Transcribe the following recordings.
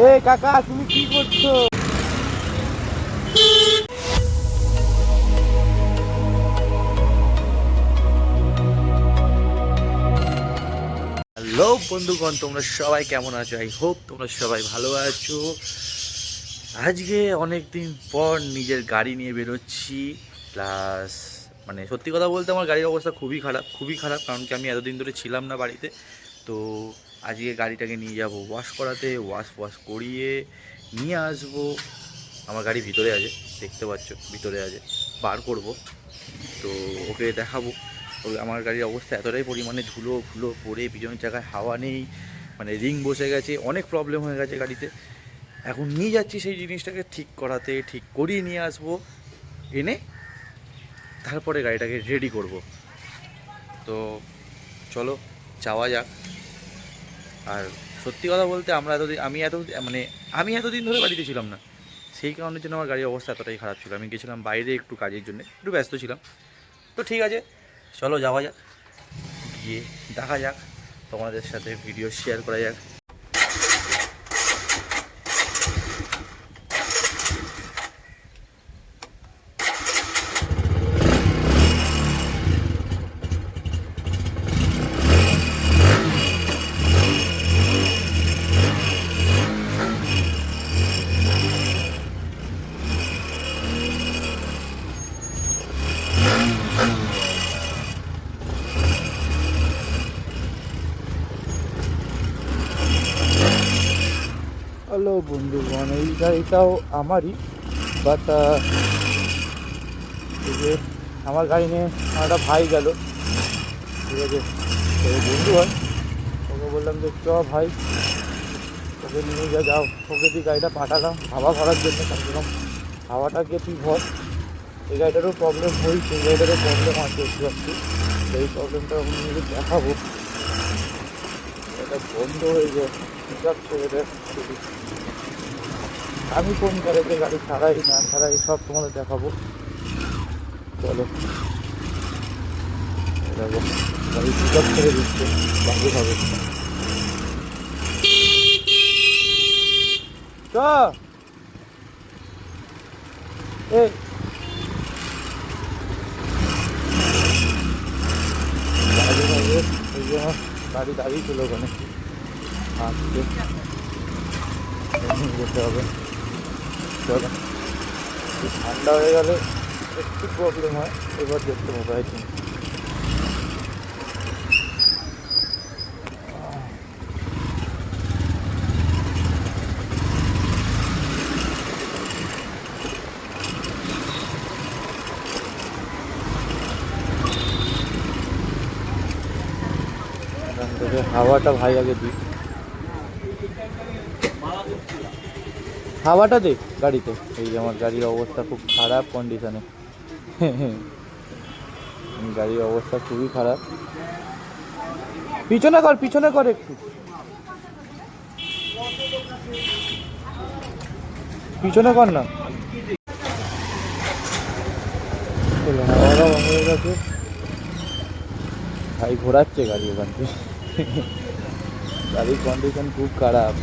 এ কাকা তুমি কি করছো? হ্যালো বন্ধুগণ, তোমরা সবাই কেমন আছো? আই হোপ তোমরা সবাই ভালো আছো। আজকে অনেক দিন পর নিজের গাড়ি নিয়ে বেরোচ্ছি। প্লাস মানে সত্যি কথা বলতে আমার গাড়ির অবস্থা খুবই খারাপ, খুবই খারাপ। কারণ কি আমি এতদিন ধরে ছিলাম না বাড়িতে। তো আজকে গাড়িটাকে নিয়ে যাব ওয়াশ করাতে, ওয়াশ করিয়ে নিয়ে আসবো। আমার গাড়ি ভিতরে আছে, দেখতে পাচ্ছ ভিতরে আছে, বার করব। তো ওকে দেখাবো। আমার গাড়ির অবস্থা এতটাই পরিমাণে ধুলো ফুলো পড়ে, পিছনের জায়গায় হাওয়া নেই, মানে রিং বসে গেছে, অনেক প্রবলেম হয়ে গেছে গাড়িতে। এখন নিয়ে যাচ্ছি সেই জিনিসটাকে ঠিক করাতে, ঠিক করিয়ে নিয়ে আসবো, এনে তারপরে গাড়িটাকে রেডি করব। তো চলো যাওয়া যাক। আর সত্যি কথা বলতে আমি এতদিন ধরে বাড়িতে ছিলাম না, সেই কারণের জন্য আমার গাড়ির অবস্থা এতটাই খারাপ ছিল। আমি গেছিলাম বাইরে একটু কাজের জন্য, একটু ব্যস্ত ছিলাম। তো ঠিক আছে, চলো যাওয়া যাক, গিয়ে দেখা যাক, তোমাদের সাথে ভিডিও শেয়ার করা যাক। হ্যালো বন্ধুগণ, এই গাড়িটাও আমারই, বাট আমার গাড়ি নিয়ে আমার একটা ভাই গেল, ঠিক আছে। তো বন্ধু হয়, ওকে বললাম যে চ ভাই, ওকে নিয়ে যাও। ওকে দিয়ে গাড়িটা পাঠালাম হাওয়া ভরার জন্য, কমসে কম হাওয়াটাকে তুই ভর। এই গাড়িটারও প্রবলেম হয়েছে, এই গাড়িটারও প্রবলেম আছে একটু একটু। এই প্রবলেমটা আমি নিজে দেখাবো। এটা বন্ধ হয়ে যায়, ঠিক আছে। এটা আমি কোন গ্যারেজে গাড়ি ছাড়াই না ছাড়াই সব তোমাদের দেখাবো। চলো দেখো, গাড়ি পিক আপ করে দিচ্ছে, বাকি হবে। চ এই গাড়ি হবে, এই জন্য গাড়ি দাঁড়িয়ে ছিল ওখানে, আসছে যেতে হবে। চলো, ঠান্ডা হয়ে গেলে একটু প্রবলেম হয়, এবার দেখতে মোবাইল কিনে। এখান থেকে হাওয়াটা ভাই আগে দিই, হাওয়াটা দে গাড়িতে। এই আমার গাড়ির অবস্থা খুব খারাপ কন্ডিশনে, গাড়ির অবস্থা খুবই খারাপ। পিছনে কর, পিছনে কর একটু, পিছনে কর না। হাওয়াটা বন্ধ হয়ে গেছে, ভাই ঘোরাচ্ছে গাড়ি ওখান থেকে। গাড়ির কন্ডিশন খুব খারাপ।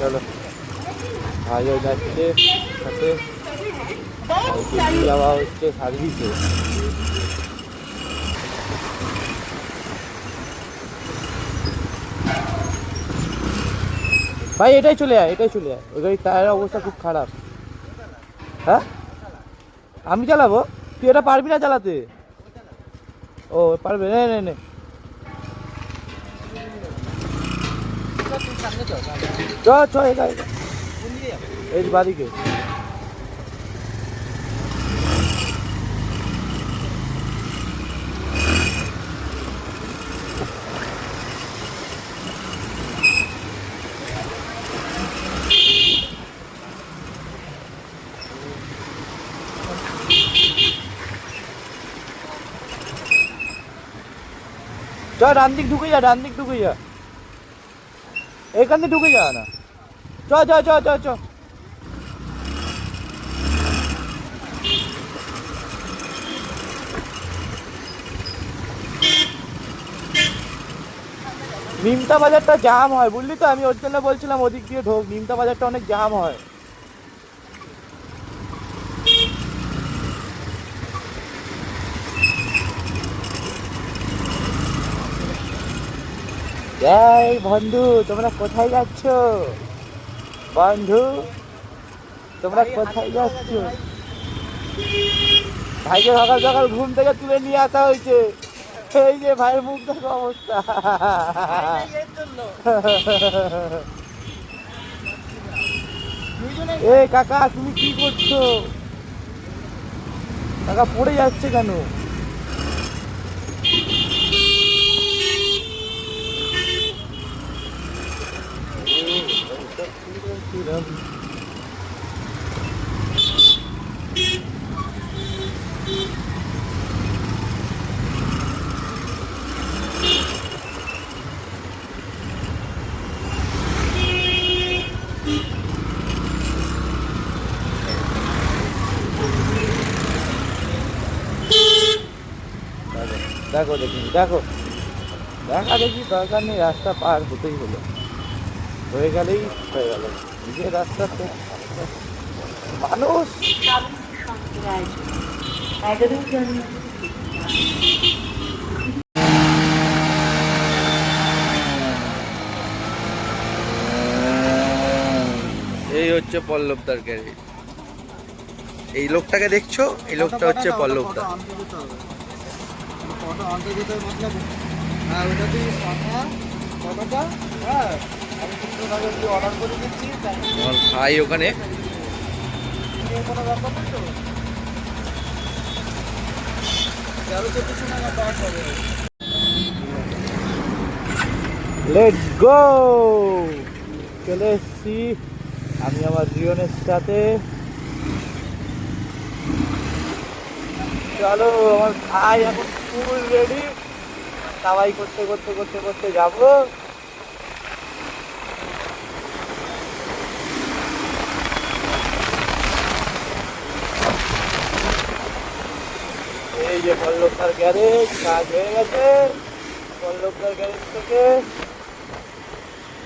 চলো, ভাইও যাচ্ছে সাথে, যাওয়া হচ্ছে সার্ভিসে। ভাই এটাই চলে আয়, এটাই চলে আয়, ওই গাড়ির টায়ারের অবস্থা খুব খারাপ। হ্যাঁ আমি চালাবো, তুই এটা পারবি না চালাতে? ও পারবে, নে নে নে, চ চ, এই বাদিকে। চ ডান দিক ঢুকে যা, ডান দিক ঢুকে যা, এখান থেকে ঢুকে যা না। চ চ চ চ চ, নিমতা বাজারটা জাম হয় বুঝলি তো, আমি ওর জন্য বলছিলাম ওদিক দিয়ে ঢোক, নিমতা বাজারটা অনেক জাম হয়। এই বন্ধু তোমরা কোথায় যাচ্ছ? বন্ধু তোমরা কোথায় যাচ্ছ? ভাইকে সকাল সকাল ঘুম থেকে তুলে নিয়ে আসা হয়েছে। এই যে ভাইয়ের মুখ দেখো অবস্থা। এ কাকা তুমি কি করছো? কাকা পড়ে যাচ্ছে কেন? দেখো দেখি দেখো, দেখা দেখি দরকার নেই, রাস্তা পার হতেই হলো, হয়ে গেলেই হয়ে গেল, নিজের রাস্তা তো মানুষ। এই হচ্ছে পল্লবদার গ্যারেজ। এই লোকটাকে দেখছো, এই লোকটা হচ্ছে পল্লবদা। আমার ভাই ওখানে লেটস গো, চলে এসছি আমি আমার রিয়নের সাথে। চলো আমার ভাই এখন ফুল রেডি, সবাই করতে করতে করতে করতে যাবো। এই যে পল্লবদার গ্যারেজ, কাজ হয়ে গেছে পল্লবদার গ্যারেজ থেকে।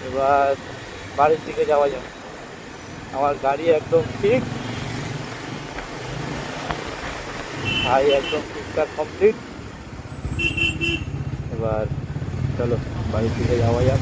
এবার বাড়ির দিকে যাওয়া যাবে, আমার গাড়ি একদম ঠিক, ভাই একদম ঠিকঠাক কমপ্লিট। এবার চলো বাড়ির দিকে যাওয়া যাক।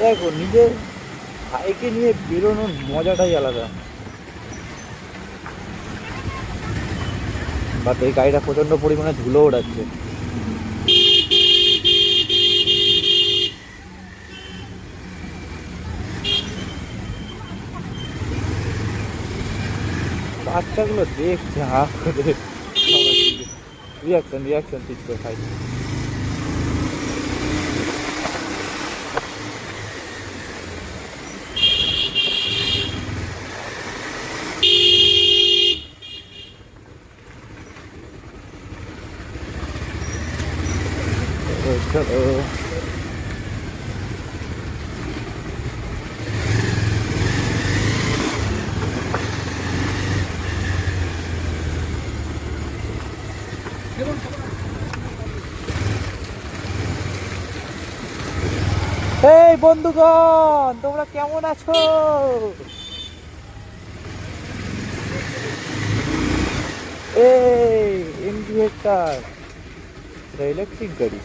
দেখো নিজের ভাইকে নিয়ে বেরোনোর মজাটাই আলাদা। বাট এই গাড়িটা প্রচন্ড পরিমাণে ধুলো ওড়াচ্ছে। বাচ্চাগুলো দেখছে হা করে, রিয়াকশন রিয়াকশন দিচ্ছে ভাই। চলো এই বন্ধুগণ তোমরা কেমন আছো? এই এমজি হেক্টর ইলেকট্রিক গাড়ি।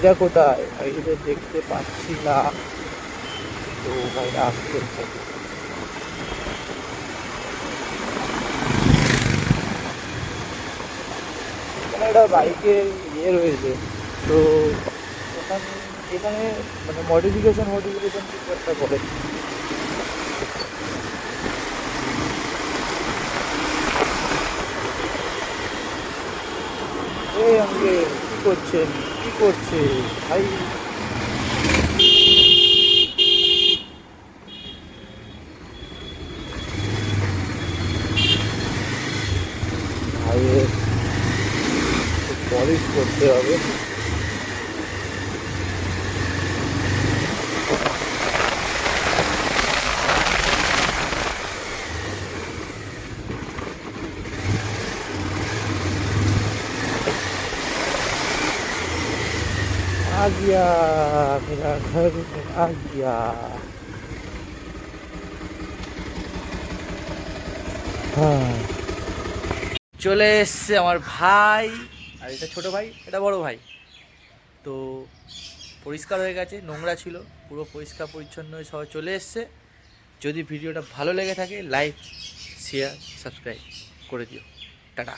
ভাইরা কোথায়? ভাইদের দেখতে পাচ্ছি না তো। ভাইরা আসছে এখানে একটা বাইকের ইয়ে রয়েছে তো ওখানে এখানে মানে মডিফিকেশন কিছু একটা করে। এই আমাকে কি করছেন, কি করছে ভাই? ভাইয়ের পলিশ করতে হবে। आ गया मेरा घर में आ गया। हाँ চলে এসছে আমার ভাই, আর এটা ছোট ভাই, এটা বড় ভাই। তো পরিষ্কার হয়ে গেছে, নোংরা ছিল, পুরো পরিষ্কার পরিচ্ছন্ন হয়ে সবাই চলে এসছে। যদি ভিডিওটা ভালো লেগে থাকে লাইক শেয়ার সাবস্ক্রাইব করে দিও। টাটা।